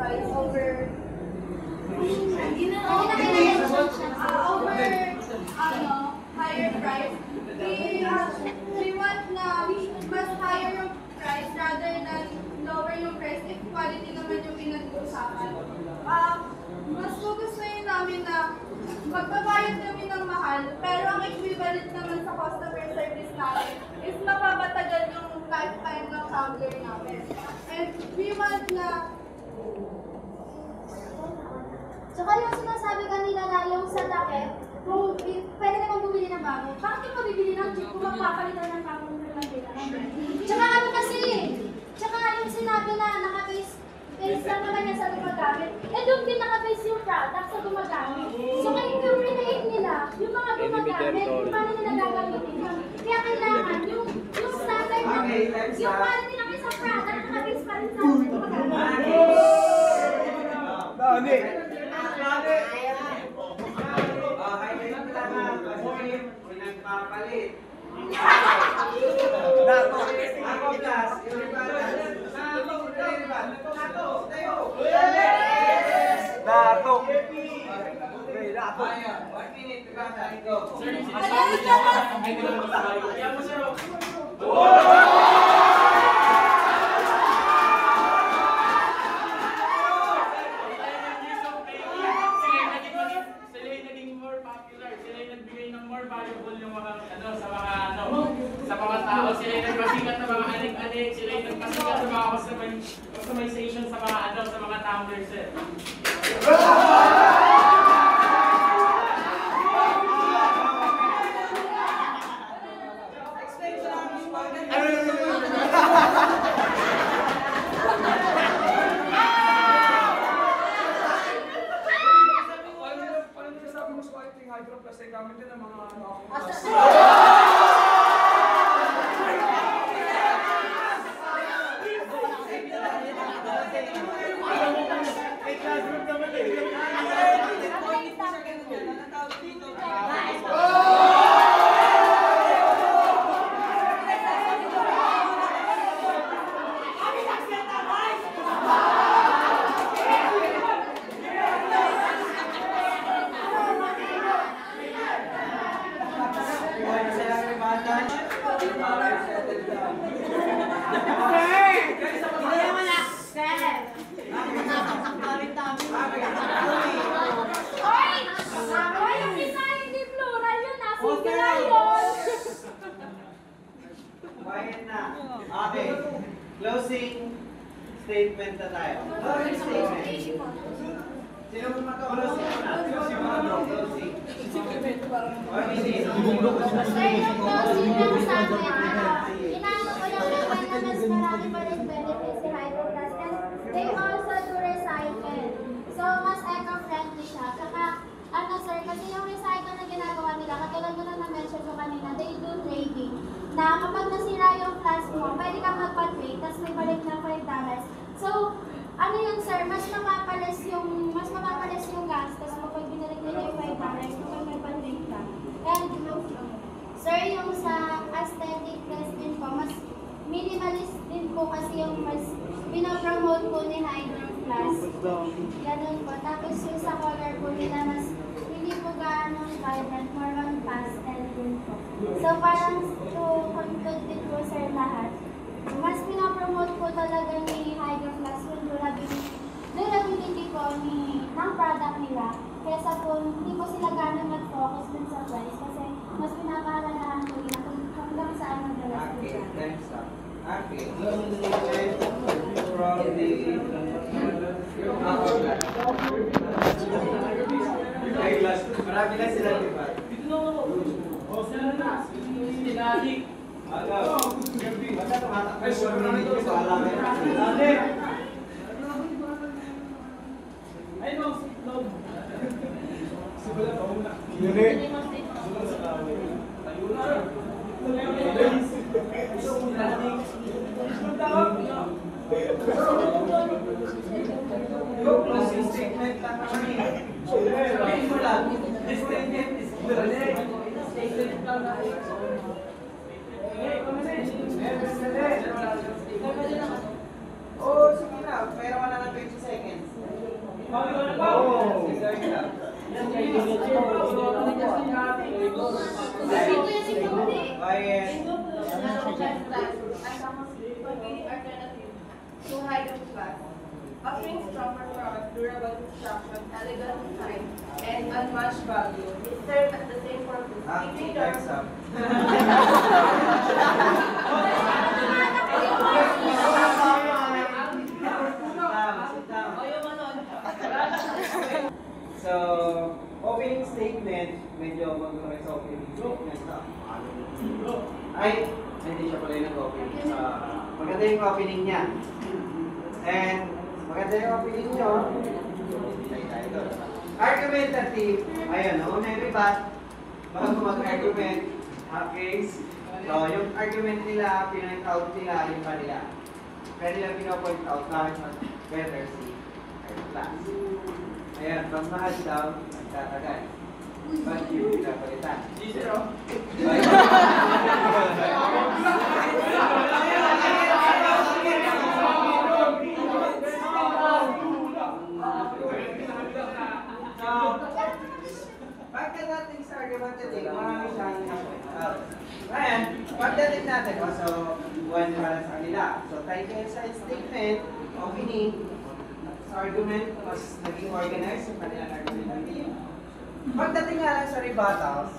price over higher price. We want na mas higher yung price rather than lower yung price if quality naman yung pinag-uusapan. Mas gugustuhin namin na magbabayad kami ng mahal, pero ang equivalent naman sa customer service namin is mapapatagal yung lifetime ng tumbler namin. And we want na Tsaka yung sinasabi kanila na yung sa takip, kung pwede naman bumili ng bago, bakit yung mabibili ng jeep kung magpapalitan ng bagong nila? Tsaka ano kasi, tsaka yung sinabi na naka-base lang naman yan sa gumagamit, eh doon din naka-base yung product sa gumagamit. So kaya yung relate nila, yung mga gumagamit, kung paano nila gagamitin yun. Kaya kailangan yung standard na, yung quality ng isang product, naka-base pa rin sa gumagamit. Dani! Pinagpapalit. Dato! Ako plus, yung iba Dato! Dato! 1 minute, diba? Go. Sa mga tao, sila yung nagpasikat ng mga anik-anik, sila yung nagpasikat ng mga customization sa mga tumblers eh. Paano nasasabi mo sa quality ng Hydro Plus ay gamit din ng mga Quiet na. Okay. Closing statement na tayo. Closing statement. Sino mo mag-closing na? Closing mo na. Closing. Sir, yung closing lang sa akin, inaano ko lang naman na mas marami pa rin benefits si Hydro Plus and they also do recycle. So, mas eco-friendly siya. Saka, ano sir, kasi yung recycle na ginagawa nila, katulad mo na na-mention ko kanina, they do trading. Na kapag nasira yung flask mo, pwede kang magpa-trade, tapos may balik na $5. So, ano yun sir, mas mapapalis yung gastos mo pag binalik nila yung $5 kapag may pa-trade ka. And, sir, yung sa aesthetic test din po, mas minimalist din po kasi yung mas pinopromote po ni Hydro Plus. Ganun po. Tapos yung sa color po nila, mas hindi po gaano vibrant, more on pastel din po. So parang to conclude din po sir lahat, mas pinopromote po talaga ni Hydro Plus yung durability po ng product nila. Kesa po, hindi po sila gano'n mag-focus dun sa price kasi mas pinapahalagaan po nila kung hanggang saan mag-dalas po siya. Okay. Closing statement from the marami na sila, di ba? Sila na. Tinalik. Basta tumatakbo yung 1 minute ko sa alam. Ay, no, no. Yung closing statement lang kami. Sabihin mo lang, this statement is good. Oh, sige na. Pero wala na 20 seconds. Quiet. To hide the class, offering stronger product, durable construction, elegant design, and unmatched value. It serves as the same purpose, keeping the Next up. Sit down. So, opening statement, medyo magkakaroon sa opening statement. Ay, hindi siya pala yung opening. Maganda yung opening niya. And, maganda yung opening nyo. Argumentative. Ayun, may rebut. Bago mag-argument. Okay. So, yung argument nila, pinoint out nila yung kanila. Kaya nila pinopoint out bakit mas better si class. Ayan, pag mahal daw, nagtatagal. Ba't yung pinapalitan? Pagdating sa argumentative, marami siyang point out. Ngayon, pagdating natin, so, one para sa kanila. So, title sa statement, opening, sa argument, mas naging organized yung kanilang argument. Pagdating nga lang sa rebuttals,